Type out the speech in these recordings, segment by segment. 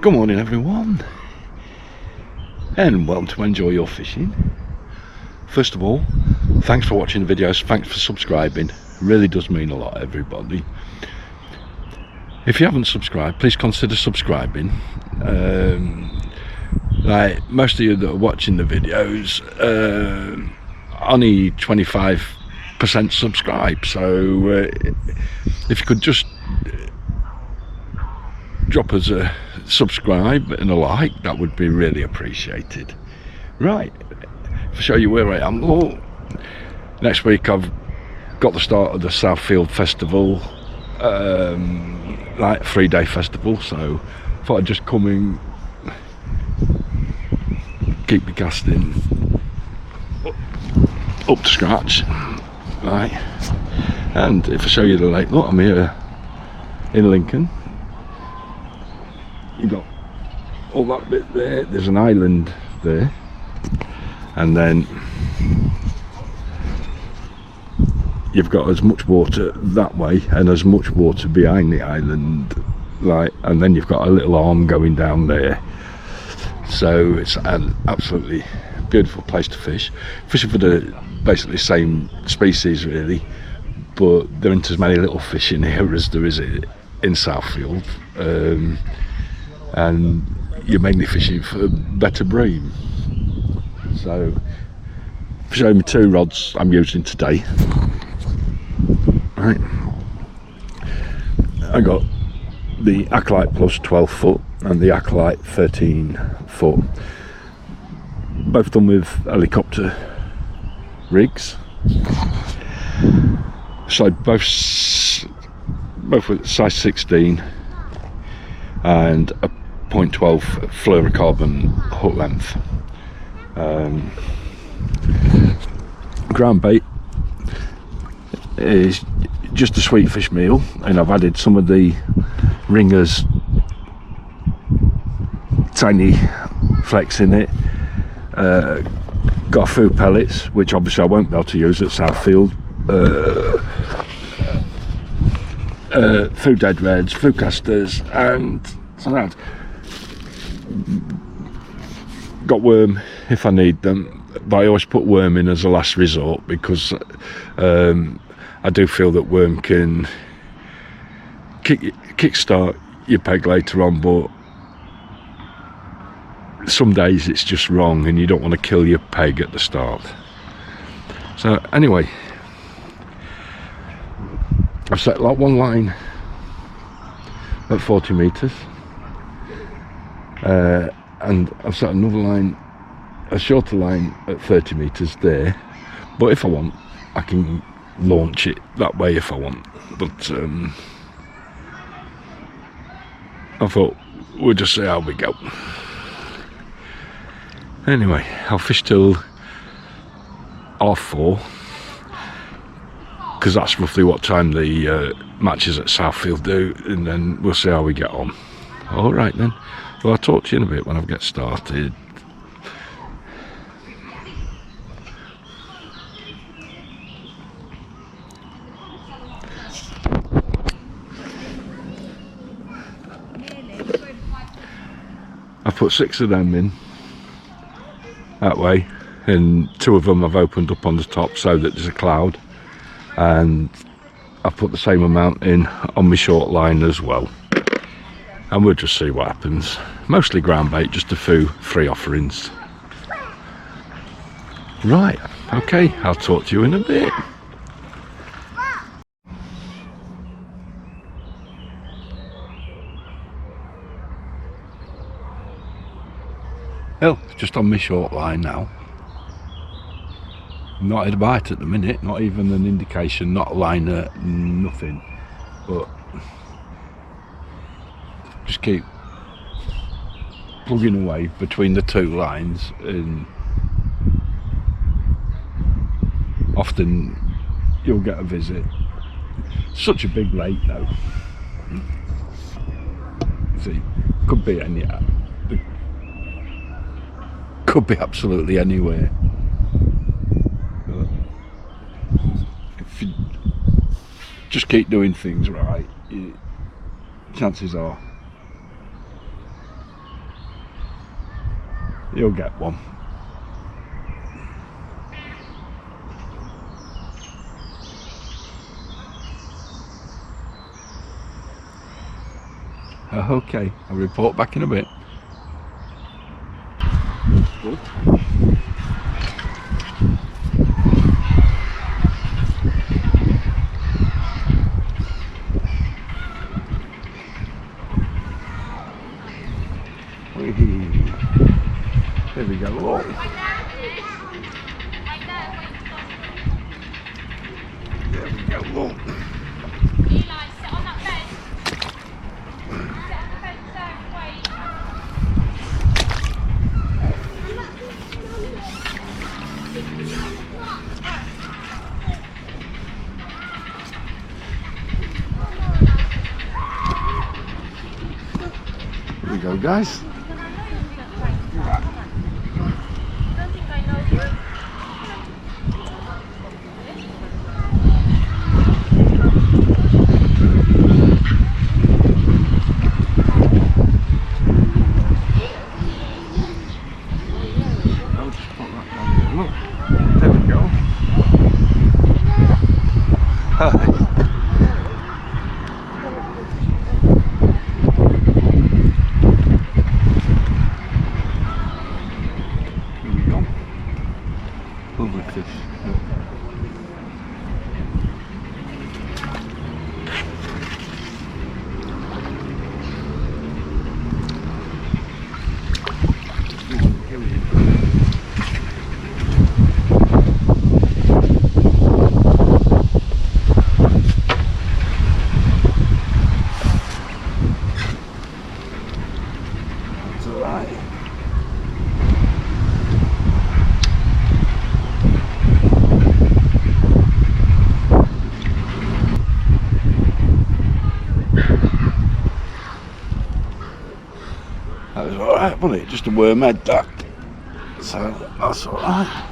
Good morning everyone, and welcome to Enjoy Your Fishing. First of all, thanks for watching the videos, thanks for subscribing, it really does mean a lot, everybody. If you haven't subscribed, please consider subscribing. Like most of you that are watching the videos, only 25% subscribe, so if you could just drop us a subscribe and a like, that would be really appreciated. Right, to show you where I am. Oh, next week I've got the start of the Southfield Festival, like 3-day festival, so I thought I'd just come in, keep the casting up to scratch. Right, and if I show you the lake, look, I'm here in Lincoln. You've got all that bit there, there's an island there, and then you've got as much water that way and as much water behind the island, like, and then you've got a little arm going down there. So it's an absolutely beautiful place to fish. Fishing for the basically same species really, but there aren't as many little fish in here as there is in Southfield. And you're mainly fishing for better bream. So showing me 2 rods I'm using today. Right, I got the Acolyte Plus 12 foot and the Acolyte 13 foot, both done with helicopter rigs, so both with size 16 and a 0.12 fluorocarbon hook length. Ground bait is just a sweet fish meal, and I've added some of the Ringer's tiny flecks in it. Got food pellets, which obviously I won't be able to use at Southfield. Food dead reds, food casters, and so that. Got worm if I need them, but I always put worm in as a last resort, because I do feel that worm can kickstart your peg later on, but some days it's just wrong and you don't want to kill your peg at the start. So anyway, I've set like one line at 40 metres, and I've set another line, a shorter line at 30 metres there, but if I want I can launch it that way if I want, but I thought we'll just see how we go. Anyway, I'll fish till 4:30, because that's roughly what time the matches at Southfield do, and then we'll see how we get on. Alright then, well, I'll talk to you in a bit when I get started. I've put 6 of them in that way, and 2 of them I've opened up on the top so that there's a cloud, and I've put the same amount in on my short line as well, and we'll just see what happens. Mostly ground bait, just a few free offerings. Right, okay, I'll talk to you in a bit. Well, just on my short line now. Not had a bite at the minute, not even an indication, not a liner, nothing. But just keep plugging away between the 2 lines, and often you'll get a visit. Such a big lake though. See, could be any, could be absolutely anywhere. If you just keep doing things right, chances are You'll get one. Okay, I'll report back in a bit. Good. There we go. Oh. There we go. Oh. Here we go, guys. That was alright, wasn't it? Just a worm head, that. So that's alright.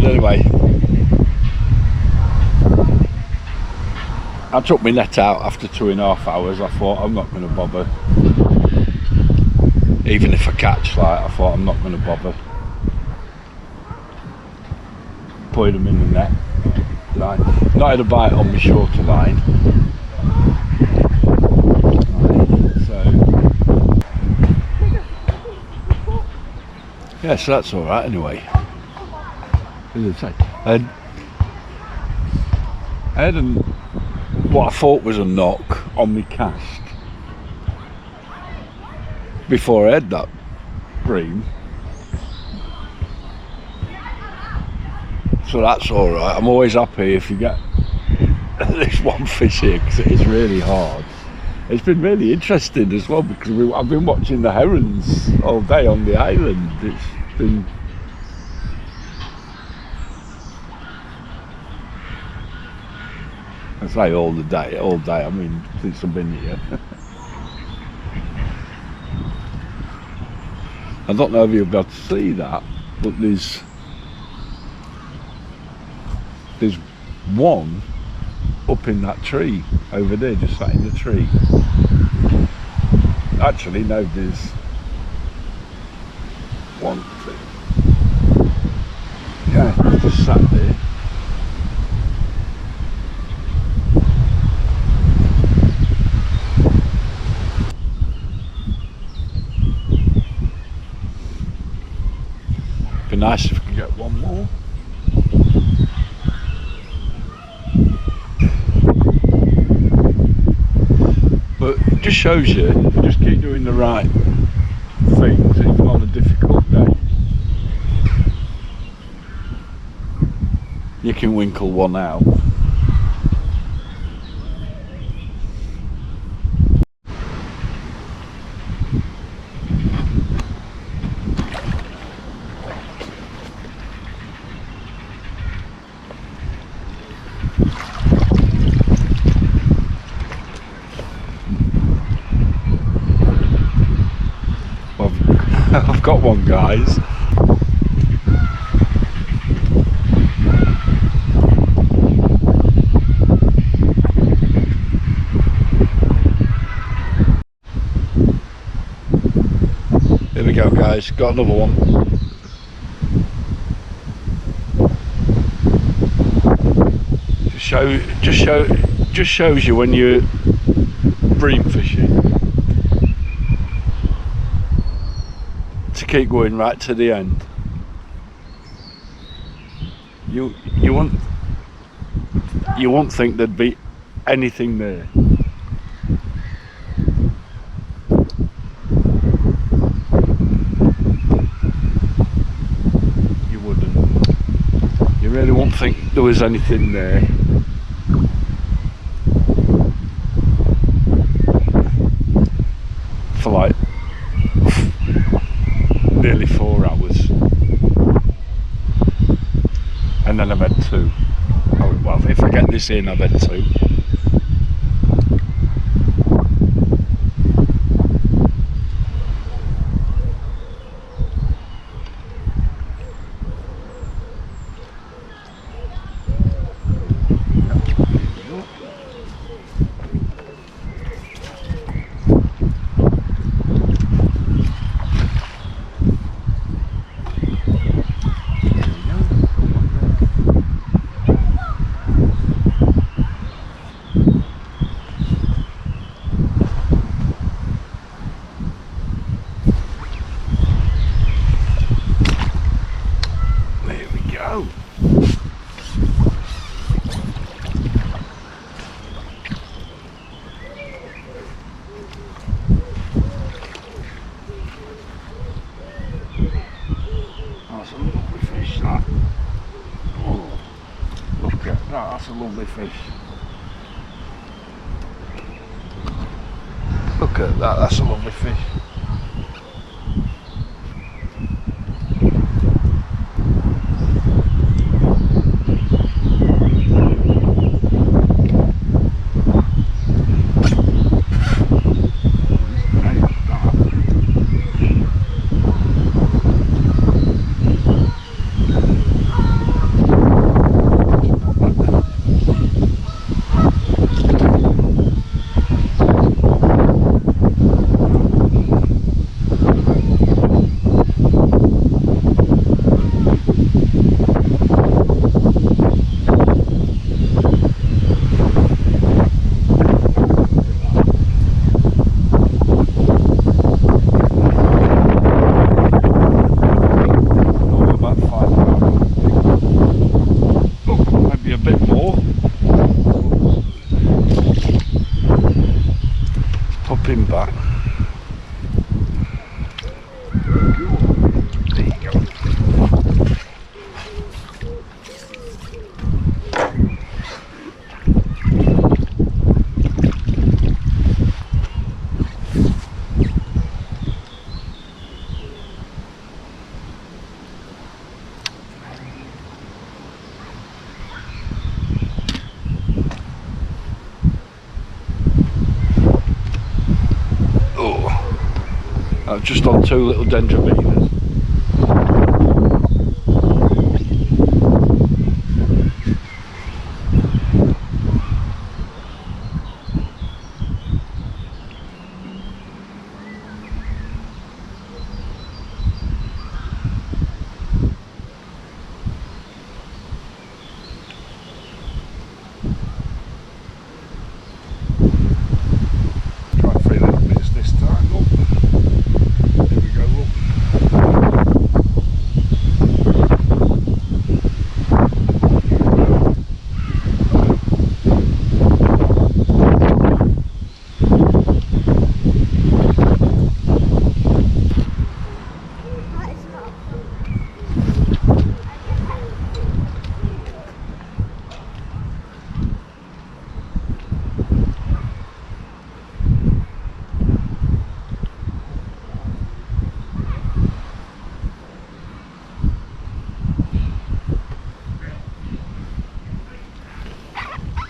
Anyway, I took my net out after 2.5 hours. I thought I'm not going to bother, even if I catch, like, I thought I'm not going to bother putting them in the net. Like, not had a bite on my shorter line, so yeah, so that's all right anyway. I had what I thought was a knock on my cast before I had that bream, so that's all right. I'm always happy if you get this one fish here, because it is really hard. It's been really interesting as well, because I've been watching the herons all day on the island. It's been I say all day, I mean, since I've been here. I don't know if you'll be able to see that, but there's one up in that tree over there, just sat in the tree. Actually, no, there's one, yeah, just sat there. Be nice if we could get one more. But just shows you, just keep doing the right things even on a difficult day. You can winkle one out. I've got one, guys. Here we go, guys. Got another one. Just shows you when you're bream fishing to keep going right to the end. You won't think there'd be anything there. You wouldn't. You really won't think there was anything there. For like nearly 4 hours, and then I've had 2. Oh, well, if I get this in, I've had 2. That's a lovely fish. Look at that, that's a lovely fish. I've just on 2 little dendrometers. Try 3 little bits this time. Look. Here we go, look.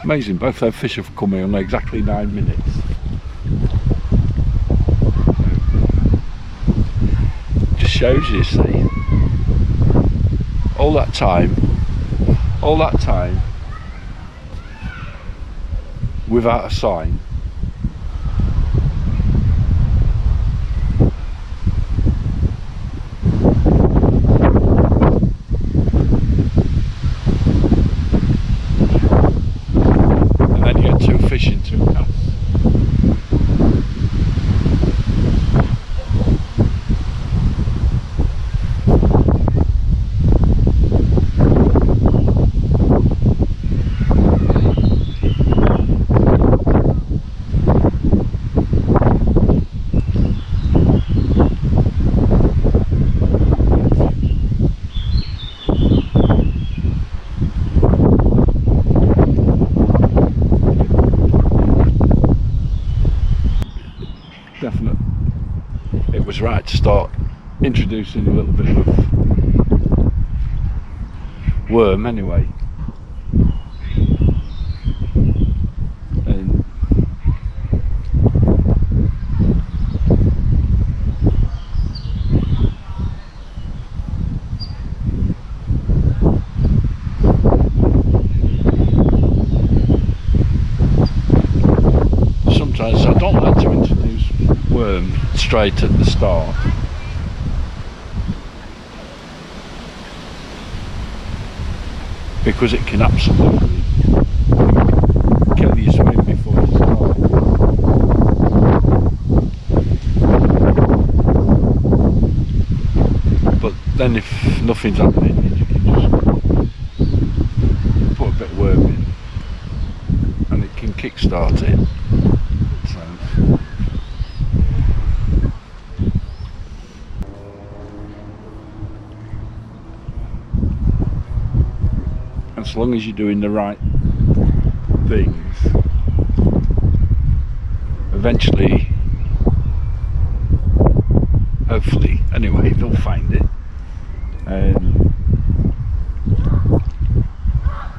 Amazing, both those fish have come in on exactly 9 minutes. Just shows you, see, all that time without a sign. Definite. It was right to start introducing a little bit of worm anyway. And sometimes I don't like to introduce worm straight at the start. Because it can absolutely kill your swim before you start. But then if nothing's happening, you can just put a bit of worm in and it can kickstart it. So, as long as you're doing the right things, eventually, hopefully, anyway, they'll find it.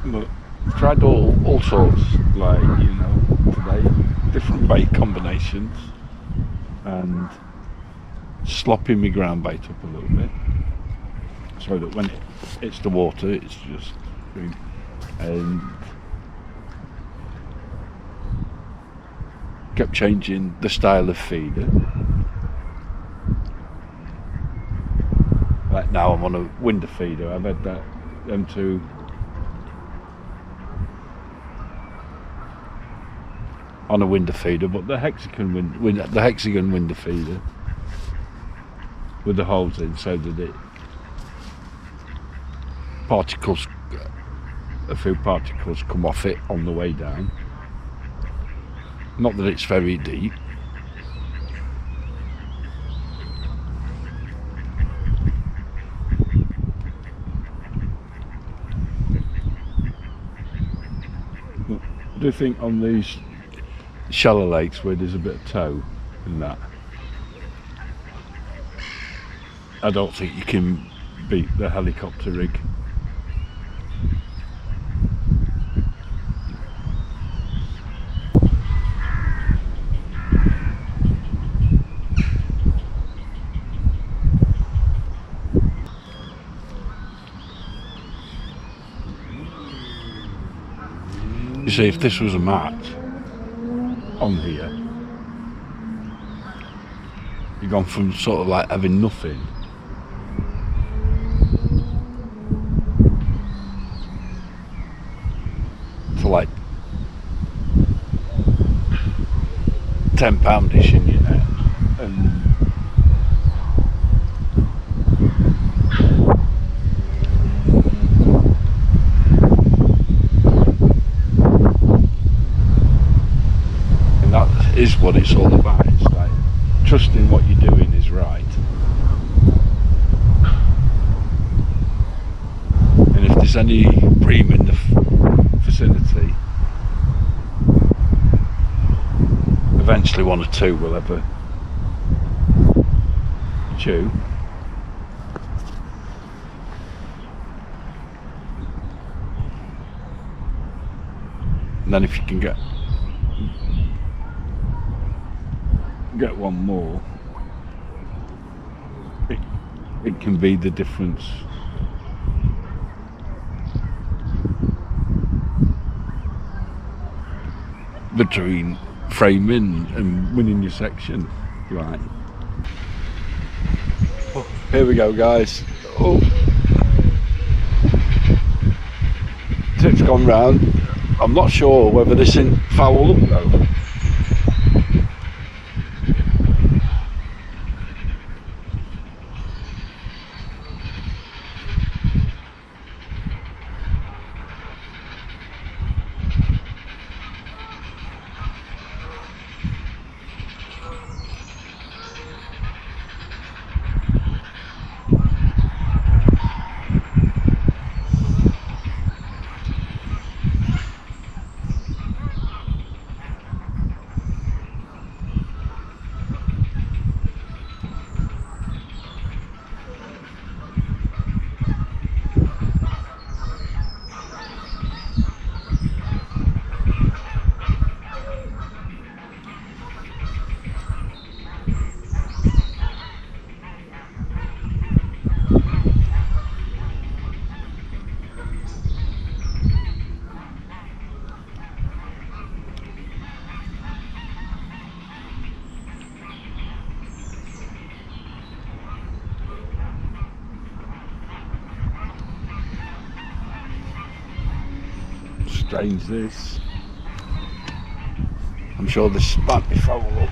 But I've tried all sorts, like, you know, today, different bait combinations, and slopping my ground bait up a little bit, so that when it hits the water, it's just Bream. And kept changing the style of feeder. Like now I'm on a window feeder. I've had them two on a window feeder, but the hexagon window feeder with the holes in, so that a few particles come off it on the way down. Not that it's very deep. But I do think on these shallow lakes where there's a bit of tow and that, I don't think you can beat the helicopter rig. You see, if this was a mat on here, you've gone from sort of like having nothing to like £10-ish in your net. And is what it's all about. It's like trusting what you're doing is right, and if there's any bream in the vicinity, eventually one or two will have a chew. And then if you can get one more, it can be the difference. Between framing and winning your section. Right. Oh, here we go, guys. Oh. Tip's gone round. I'm not sure whether this isn't foul up though. Strange this. I'm sure this might be foul up.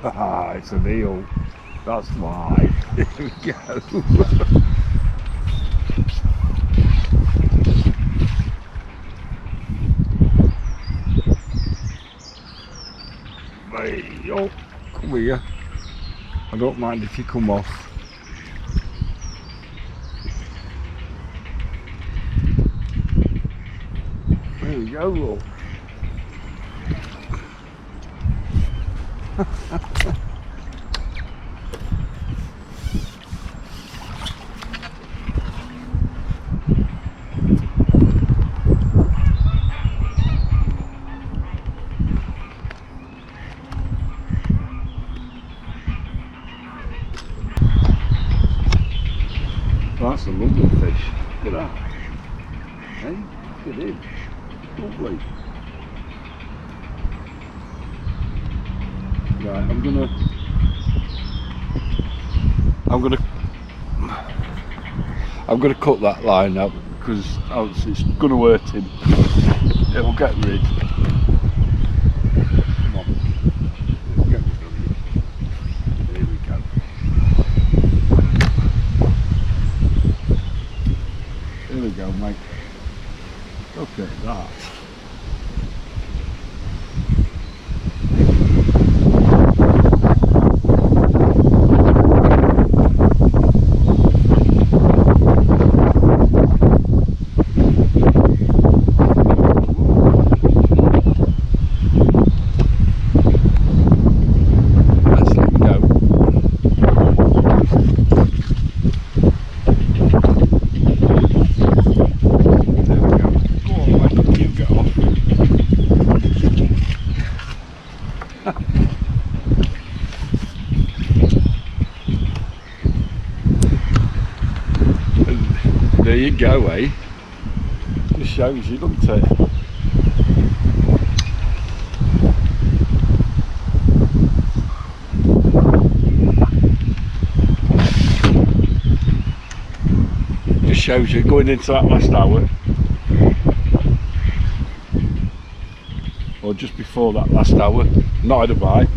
Ah, it's an eel. That's why. Here we go. Hey, oh, come here. I don't mind if you come off. There we go, look. That's a lovely fish. Look at that. Hey, look at him. Lovely. Right, I'm gonna cut that line out because it's gonna hurt him. It'll get rid. Come on. It'll get rid of it. There we go. There we go, mate. Look at that. There you go, eh? Just shows you, doesn't it? Just shows you going into that last hour, or just before that last hour, not had a bite.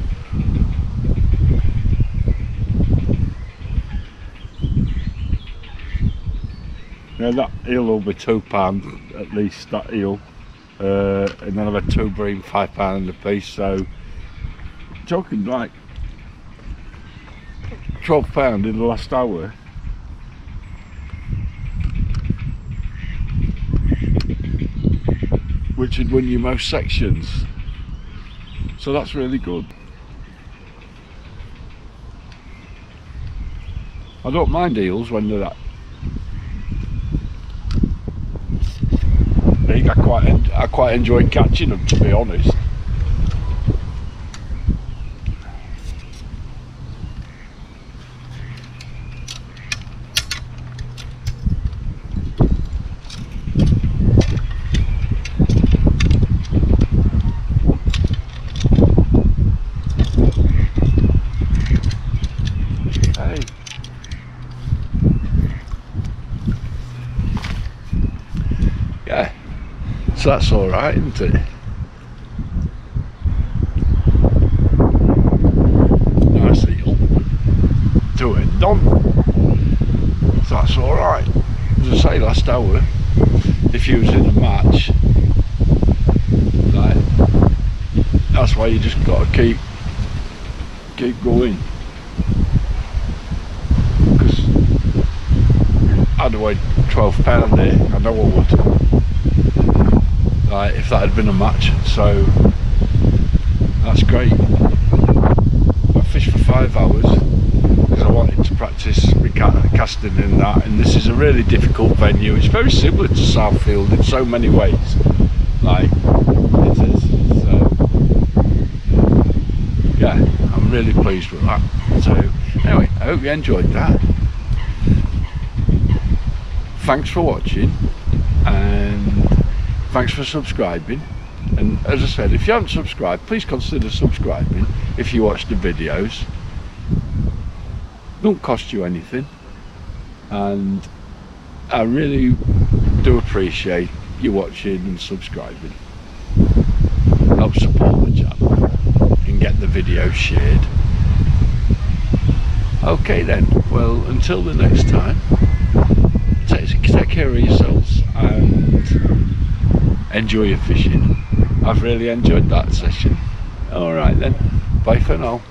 Now that eel will be £2 at least, that eel, and then I've had 2 bream £5 a piece, so talking like £12 in the last hour. Which would win you most sections. So that's really good. I don't mind eels when they're that big. I quite enjoy catching them, to be honest. Yeah, so that's all right, isn't it? Nice eel. Do it, done. So that's all right. As I say, last hour, if you was in a match, like, that's why you just got to keep going. Because I'd have weighed £12 there. I know I would. Like, if that had been a match, so that's great. I fished for 5 hours because I wanted to practice casting in that, and this is a really difficult venue. It's very similar to Southfield in so many ways, like it is. So yeah, I'm really pleased with that. So anyway, I hope you enjoyed that. Thanks for watching, and thanks for subscribing. And as I said, if you haven't subscribed, please consider subscribing if you watch the videos. Don't cost you anything, and I really do appreciate you watching and subscribing. Help support the channel and get the video shared. Okay then, well, until the next time, take care of yourselves and enjoy your fishing. I've really enjoyed that session. Alright then, bye for now.